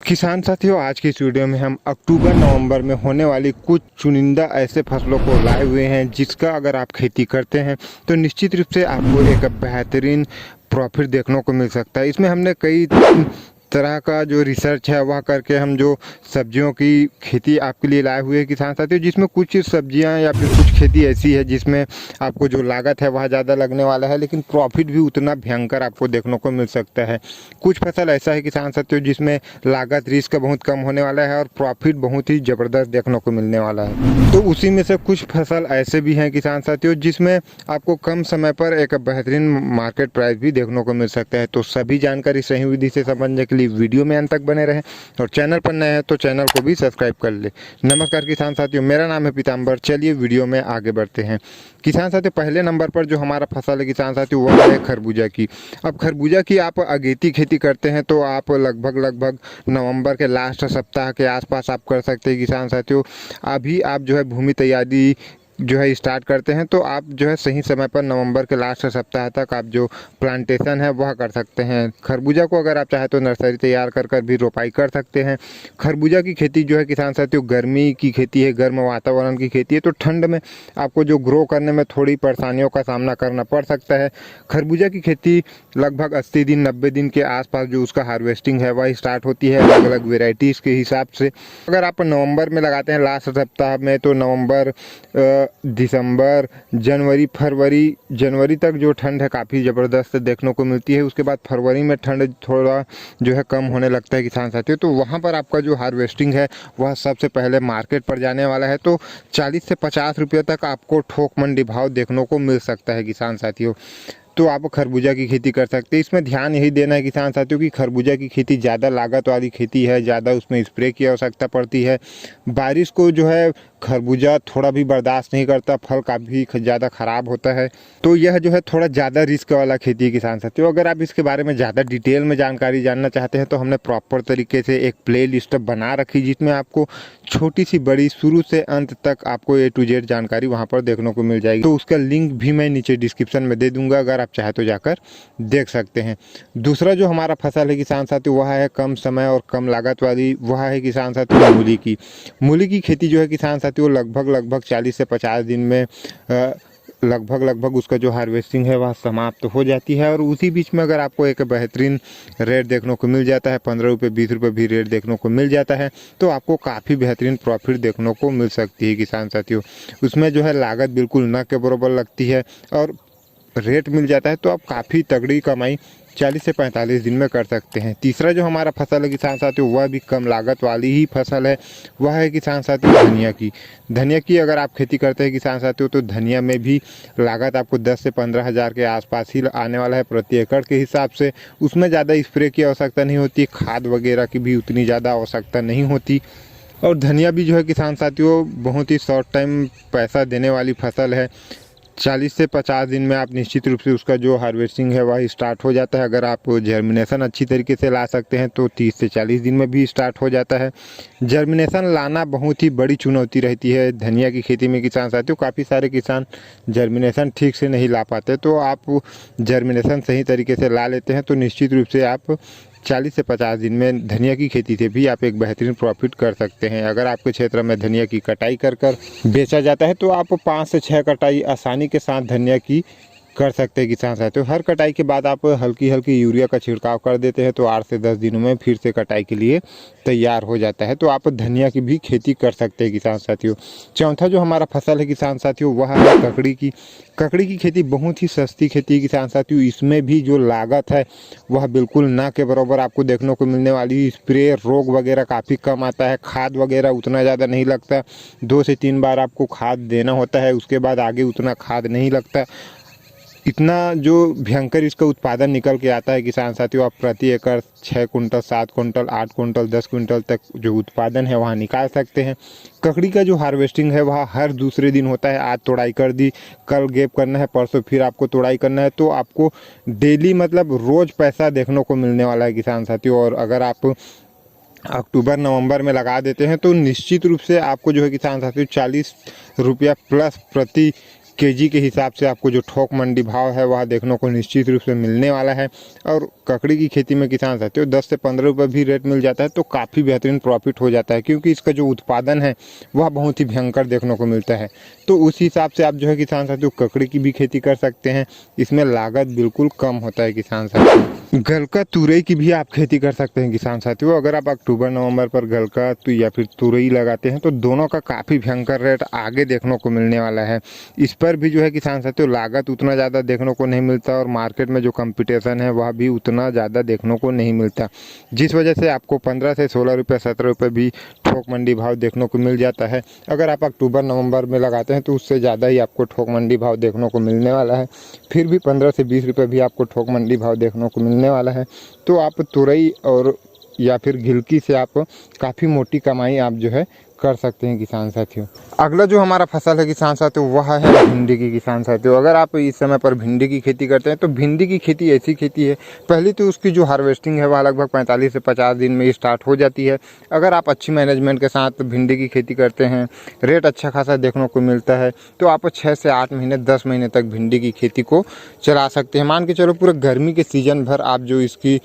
किसान साथियों, आज की इस वीडियो में हम अक्टूबर नवंबर में होने वाली कुछ चुनिंदा ऐसे फसलों को लाए हुए हैं जिसका अगर आप खेती करते हैं तो निश्चित रूप से आपको एक बेहतरीन प्रॉफिट देखने को मिल सकता है। इसमें हमने कई तरह का जो रिसर्च है वह करके हम जो सब्जियों की खेती आपके लिए लाए हुए हैं किसान साथियों, जिसमें कुछ सब्जियां या फिर कुछ खेती ऐसी है जिसमें आपको जो लागत है वह ज़्यादा लगने वाला है, लेकिन प्रॉफिट भी उतना भयंकर आपको देखने को मिल सकता है। कुछ फसल ऐसा है किसान साथियों जिसमें लागत रिस्क बहुत कम होने वाला है और प्रॉफिट बहुत ही ज़बरदस्त देखने को मिलने वाला है। तो उसी में से कुछ फसल ऐसे भी हैं किसान साथियों जिसमें आपको कम समय पर एक बेहतरीन मार्केट प्राइस भी देखने को मिल सकता है। तो सभी जानकारी सही विधि से समझने के लिए वीडियो में अंत तक बने रहें और चैनल पर नए हैं तो चैनल को भी सब्सक्राइब कर ले। नमस्कार किसान साथियों, मेरा नाम है पीताम्बर। चलिए वीडियो में आगे बढ़ते हैं। किसान साथियों, पहले नंबर पर जो हमारा फसल है किसान साथियों वह है खरबूजा की। अब खरबूजा की आप अगेती खेती करते हैं तो आप लगभग नवंबर के लास्ट सप्ताह के आसपास आप कर सकते हैं किसान साथियों। अभी आप जो है भूमि तैयारी जो है स्टार्ट करते हैं तो आप जो है सही समय पर नवंबर के लास्ट सप्ताह तक आप जो प्लांटेशन है वह कर सकते हैं। खरबूजा को अगर आप चाहे तो नर्सरी तैयार कर भी रोपाई कर सकते हैं। खरबूजा की खेती जो है किसान साथियों गर्मी की खेती है, गर्म वातावरण की खेती है, तो ठंड में आपको जो ग्रो करने में थोड़ी परेशानियों का सामना करना पड़ सकता है। खरबूजा की खेती लगभग 80 दिन 90 दिन के आसपास जो उसका हार्वेस्टिंग है वह स्टार्ट होती है अलग अलग वेराइटीज़ के हिसाब से। अगर आप नवंबर में लगाते हैं लास्ट सप्ताह में तो नवंबर दिसंबर जनवरी तक जो ठंड है काफ़ी ज़बरदस्त देखने को मिलती है। उसके बाद फरवरी में ठंड थोड़ा जो है कम होने लगता है किसान साथियों। तो वहाँ पर आपका जो हार्वेस्टिंग है वह सबसे पहले मार्केट पर जाने वाला है, तो 40 से 50 रुपये तक आपको थोक मंडी भाव देखने को मिल सकता है किसान साथियों। तो आप खरबूजा की खेती कर सकते हैं। इसमें ध्यान यही देना है किसान साथियों कि खरबूजा की खेती ज़्यादा लागत वाली खेती है, ज़्यादा उसमें स्प्रे की आवश्यकता पड़ती है। बारिश को जो है खरबूजा थोड़ा भी बर्दाश्त नहीं करता, फल काफ़ी ज़्यादा ख़राब होता है। तो यह जो है थोड़ा ज़्यादा रिस्क वाला खेती है किसान साथियों। अगर आप इसके बारे में ज़्यादा डिटेल में जानकारी जानना चाहते हैं तो हमने प्रॉपर तरीके से एक प्ले लिस्ट बना रखी जिसमें आपको छोटी सी बड़ी शुरू से अंत तक आपको A to Z जानकारी वहाँ पर देखने को मिल जाएगी। तो उसका लिंक भी मैं नीचे डिस्क्रिप्शन में दे दूंगा, अगर आप चाहे तो जाकर देख सकते हैं। दूसरा जो हमारा फसल है किसान साथियों वह है कम समय और कम लागत वाली, वह है किसान साथियों मूली की। मूली की खेती जो है किसान साथियों लगभग 40 से 50 दिन में लगभग उसका जो हार्वेस्टिंग है वह समाप्त हो जाती है। और उसी बीच में अगर आपको एक बेहतरीन रेट देखने को मिल जाता है, 15 रुपये 20 रुपये भी रेट देखने को मिल जाता है, तो आपको काफ़ी बेहतरीन प्रॉफिट देखने को मिल सकती है किसान साथियों। उसमें जो है लागत बिल्कुल न के बराबर लगती है और रेट मिल जाता है, तो आप काफ़ी तगड़ी कमाई 40 से 45 दिन में कर सकते हैं। तीसरा जो हमारा फसल है किसान साथियों वह भी कम लागत वाली ही फसल है, वह है किसान साथियों धनिया की। धनिया की अगर आप खेती करते हैं किसान साथियों तो धनिया में भी लागत आपको 10 से 15 हज़ार के आसपास ही आने वाला है प्रति एकड़ के हिसाब से। उसमें ज़्यादा स्प्रे की आवश्यकता नहीं होती, खाद वगैरह की भी उतनी ज़्यादा आवश्यकता नहीं होती। और धनिया भी जो है किसान साथियों बहुत ही शॉर्ट टाइम पैसा देने वाली फसल है। 40 से 50 दिन में आप निश्चित रूप से उसका जो हार्वेस्टिंग है वह स्टार्ट हो जाता है। अगर आप जर्मिनेशन अच्छी तरीके से ला सकते हैं तो 30 से 40 दिन में भी स्टार्ट हो जाता है। जर्मिनेशन लाना बहुत ही बड़ी चुनौती रहती है धनिया की खेती में किसान साथियों। काफ़ी सारे किसान जर्मिनेशन ठीक से नहीं ला पाते, तो आप जर्मिनेशन सही तरीके से ला लेते हैं तो निश्चित रूप से आप 40 से 50 दिन में धनिया की खेती से भी आप एक बेहतरीन प्रॉफिट कर सकते हैं। अगर आपके क्षेत्र में धनिया की कटाई कर बेचा जाता है तो आप 5 से 6 कटाई आसानी के साथ धनिया की कर सकते हैं किसान साथियों। हर कटाई के बाद आप हल्की यूरिया का छिड़काव कर देते हैं तो 8 से 10 दिनों में फिर से कटाई के लिए तैयार हो जाता है। तो आप धनिया की भी खेती कर सकते हैं किसान साथियों। चौथा जो हमारा फसल है किसान साथियों वह है ककड़ी की। ककड़ी की खेती बहुत ही सस्ती खेती है किसान साथियों। इसमें भी जो लागत है वह बिल्कुल ना के बराबर आपको देखने को मिलने वाली। स्प्रे रोग वगैरह काफ़ी कम आता है, खाद वगैरह उतना ज़्यादा नहीं लगता, 2 से 3 बार आपको खाद देना होता है, उसके बाद आगे उतना खाद नहीं लगता। इतना जो भयंकर इसका उत्पादन निकल के आता है किसान साथियों, आप प्रति एकड़ 6 कुंटल 7 कुंटल 8 कुंटल 10 कुंटल तक जो उत्पादन है वहाँ निकाल सकते हैं। ककड़ी का जो हार्वेस्टिंग है वह हर दूसरे दिन होता है। आज तोड़ाई कर दी, कल गैप करना है, परसों फिर आपको तोड़ाई करना है, तो आपको डेली मतलब रोज़ पैसा देखने को मिलने वाला है किसान साथियों। और अगर आप अक्टूबर नवंबर में लगा देते हैं तो निश्चित रूप से आपको जो है किसान साथियों 40 रुपया प्लस प्रति केजी के हिसाब से आपको जो थोक मंडी भाव है वह देखने को निश्चित रूप से मिलने वाला है। और ककड़ी की खेती में किसान साथियों 10 से 15 रुपये भी रेट मिल जाता है तो काफ़ी बेहतरीन प्रॉफिट हो जाता है, क्योंकि इसका जो उत्पादन है वह बहुत ही भयंकर देखने को मिलता है। तो उस हिसाब से आप जो है किसान साथियों ककड़ी की भी खेती कर सकते हैं, इसमें लागत बिल्कुल कम होता है किसान साथियों। गलका तुरई की भी आप खेती कर सकते हैं किसान साथियों। अगर आप अक्टूबर नवंबर पर गलका या फिर तुरई लगाते हैं तो दोनों का काफ़ी भयंकर रेट आगे देखने को मिलने वाला है। इस पर भी जो है किसान साथियों लागत उतना ज़्यादा देखने को नहीं मिलता और मार्केट में जो कंपटीशन है वह भी उतना ज़्यादा देखने को नहीं मिलता, जिस वजह से आपको 15 से 16 रुपये 17 रुपये भी थोक मंडी भाव देखने को मिल जाता है। अगर आप अक्टूबर नवंबर में लगाते हैं तो उससे ज़्यादा ही आपको थोक मंडी भाव देखने को मिलने वाला है। फिर भी 15 से 20 रुपये भी आपको थोक मंडी भाव देखने को मिलने वाला है। तो आप तुरई और या फिर गिलकी से आप काफ़ी मोटी कमाई आप जो है कर सकते हैं किसान साथियों। अगला जो हमारा फसल है किसान साथियों वह है भिंडी की किसान साथियों। अगर आप इस समय पर भिंडी की खेती करते हैं तो भिंडी की खेती ऐसी खेती है, पहली तो उसकी जो हार्वेस्टिंग है वह लगभग 45 से 50 दिन में स्टार्ट हो जाती है। अगर आप अच्छी मैनेजमेंट के साथ भिंडी की खेती करते हैं, रेट अच्छा खासा देखने को मिलता है, तो आप 6 से 8 महीने 10 महीने तक भिंडी की खेती को चला सकते हैं। मान के चलो पूरे गर्मी के सीजन भर आप जो इसकी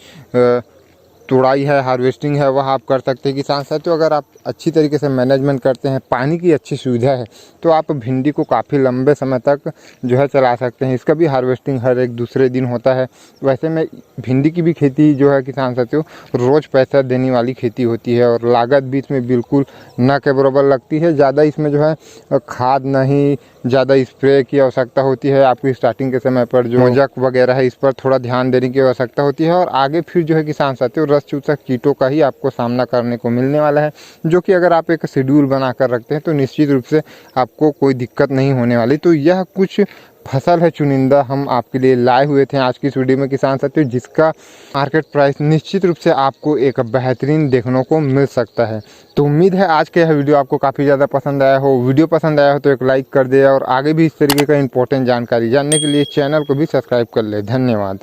तुड़ाई है, हार्वेस्टिंग है, वह आप कर सकते हैं किसान साथियों। अगर आप अच्छी तरीके से मैनेजमेंट करते हैं, पानी की अच्छी सुविधा है, तो आप भिंडी को काफ़ी लंबे समय तक जो है चला सकते हैं। इसका भी हार्वेस्टिंग हर एक दूसरे दिन होता है। वैसे में भिंडी की भी खेती जो है किसान साथियों रोज़ पैसा देने वाली खेती होती है और लागत भी इसमें बिल्कुल न के बराबर लगती है। ज़्यादा इसमें जो है खाद नहीं, ज़्यादा स्प्रे की आवश्यकता होती है। आपकी स्टार्टिंग के समय पर जो मोजक वगैरह है इस पर थोड़ा ध्यान देने की आवश्यकता होती है और आगे फिर जो है किसान साथियों रस चूसक कीटों का ही आपको सामना करने को मिलने वाला है, जो कि अगर आप एक शेड्यूल बनाकर रखते हैं तो निश्चित रूप से आपको कोई दिक्कत नहीं होने वाली। तो यह कुछ फसल है चुनिंदा हम आपके लिए लाए हुए थे आज की इस वीडियो में किसान साथियों, जिसका मार्केट प्राइस निश्चित रूप से आपको एक बेहतरीन देखने को मिल सकता है। तो उम्मीद है आज का यह वीडियो आपको काफ़ी ज़्यादा पसंद आया हो। वीडियो पसंद आया हो तो एक लाइक कर दे और आगे भी इस तरीके का इंपॉर्टेंट जानकारी जानने के लिए चैनल को भी सब्सक्राइब कर ले। धन्यवाद।